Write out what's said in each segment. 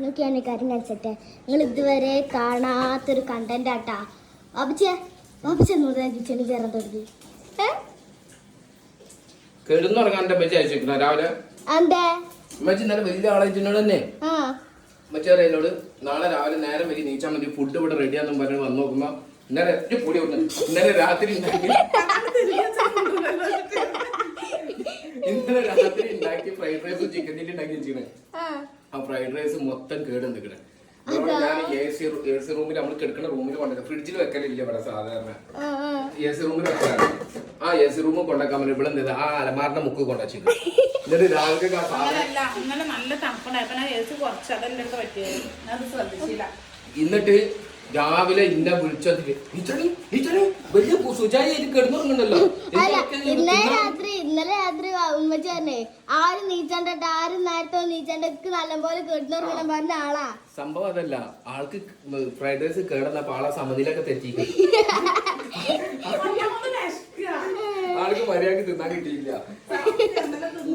നോക്കിയാണ് കാര്യം കാണിച്ചിട്ടെ നിങ്ങൾ ഇതുവരെ കാണാത്തൊരു കണ്ടന്റ് ആട്ടാ വാപ്പിച്ചെന്ന് കയറാൻ തുടങ്ങി രാവിലെ ഇന്നലെ വലിയ ആളായിട്ടിനോട് തന്നെ എന്നോട് നാളെ രാവിലെ നേരം വരി നീച്ചാൽ മതി ഫുഡ് ഇവിടെ റെഡിയാന്നും പറഞ്ഞ് വന്ന് നോക്കുമ്പോ ഇന്നലെ ഒറ്റ പൊടി ഇന്നലെ രാത്രി ഉണ്ടാക്കി ഫ്രൈഡ് റൈസും ചിക്കൻ ചില്ലി ഉണ്ടാക്കി വെച്ചിരുന്നേ ആ ഫ്രൈഡ് റൈസ് മൊത്തം കേട് നിൽക്കണേ ഞാൻ എ സി റൂമിൽ നമ്മൾ കിടക്കുന്ന റൂമിൽ കൊണ്ടുവരാം ഫ്രിഡ്ജിൽ വെക്കലില്ല ഇവിടെ സാധാരണ എ സി റൂമിൽ വെക്കാറാണ് ആ എ സി റൂമിൽ കൊണ്ടാക്കാൻ പറ്റും ഇവിടെ എന്ത് ആ അലമാറിന്റെ മുക്ക് കൊണ്ടുവച്ചു എന്നിട്ട് രാവിലെ എന്നിട്ട് രാവിലെ ഇന്നെ വിളിച്ചതില് വലിയ സുജായിട്ട് കിടന്നുറങ്ങുന്നല്ലോ ഇന്നലെ രാത്രി ഉമ്മച്ചി പറഞ്ഞേ ആരും നീച്ചാണ്ട ആരും നേരത്തെ നീച്ചാണ്ടക്ക് നല്ലപോലെ കിടന്നുറങ്ങണം പറഞ്ഞ ആളാ സംഭവം അതല്ല ആൾക്ക് ഫ്രൈഡ് റൈസ് കേടന്നപ്പോ ആളെ സമനിലൊക്കെ തെറ്റി ആൾക്ക് മര്യാദക്ക് തിന്നാൻ കിട്ടിയില്ല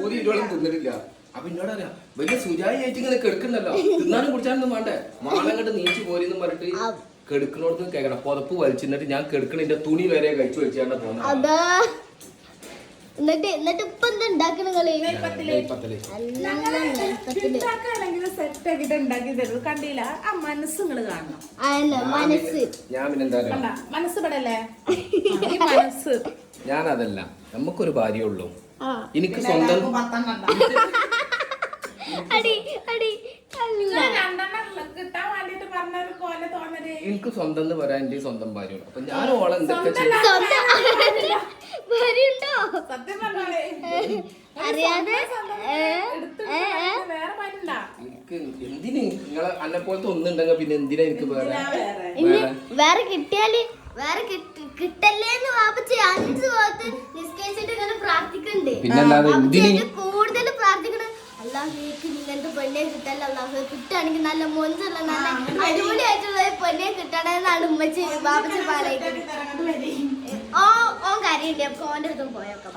ഊരിട്ടോളം തിന്നിട്ടില്ല അപ്പൊ എന്നോട് അറിയാം വലിയ സുജായി ആയിട്ട് ഇങ്ങനെ കിടക്കുന്നല്ലോ തിന്നാനും കുടിച്ചാനൊന്നും വേണ്ടേ മാളങ്ങട്ട് നീച്ചു പോരെന്ന് പറഞ്ഞിട്ട് കെടുക്കണോടത്ത് കേൾക്കണം പുതപ്പ് വലിച്ചിട്ട് ഞാൻ കെടുക്കണ തുണി വരെ കഴിച്ചു വെച്ചാണ്ട് പോകുന്നത് എന്നിട്ട് ഇപ്പൊ എന്താ ഉണ്ടാക്കണ കണ്ടില്ല ആ മനസ്സ് നിങ്ങള് കാണണം ഞാൻ പിന്നെന്താ മനസ്സ് ഞാനതല്ല നമുക്കൊരു ഭാര്യ ഉള്ളൂ എനിക്ക് സ്വന്തം എനിക്ക് സ്വന്തം എന്ന് പറയാൻ എന്റെ സ്വന്തം ഭാര്യ അപ്പൊ ഞാൻ ഓളെ എന്തൊക്കെ എനിക്ക് എന്തിന് നിങ്ങളെ അന്നെ പോലത്തെ ഒന്നുണ്ടെങ്കിൽ പിന്നെ എന്തിനാ എനിക്ക് വേറെ കിട്ടിയാല് വേറെ കിട്ടല്ലേന്ന് വാപ്പച്ചി 5 ഭാഗത്ത് നിസ്കരിച്ചിട്ട് ഇങ്ങനെ പ്രാർത്ഥിക്കുന്നുണ്ട് കൂടുതൽ പ്രാർത്ഥിക്കണം അല്ലാഹുക്ക് ഇങ്ങനത്തെ പെണ്ണെ കിട്ടല്ല അല്ലാഹു കിട്ടുകയാണെങ്കിൽ നല്ല മൊഞ്ചുള്ള നല്ല അടിപൊളിയായിട്ടുള്ള പെണ്ണെ കിട്ടണമെന്നാണ് ഉമ്മച്ചി വാപ്പച്ചി പറയുന്നത് ഓൻ കാര്യമില്ല അപ്പൊ ഓന്റെ അടുത്തും പോയേക്കാം.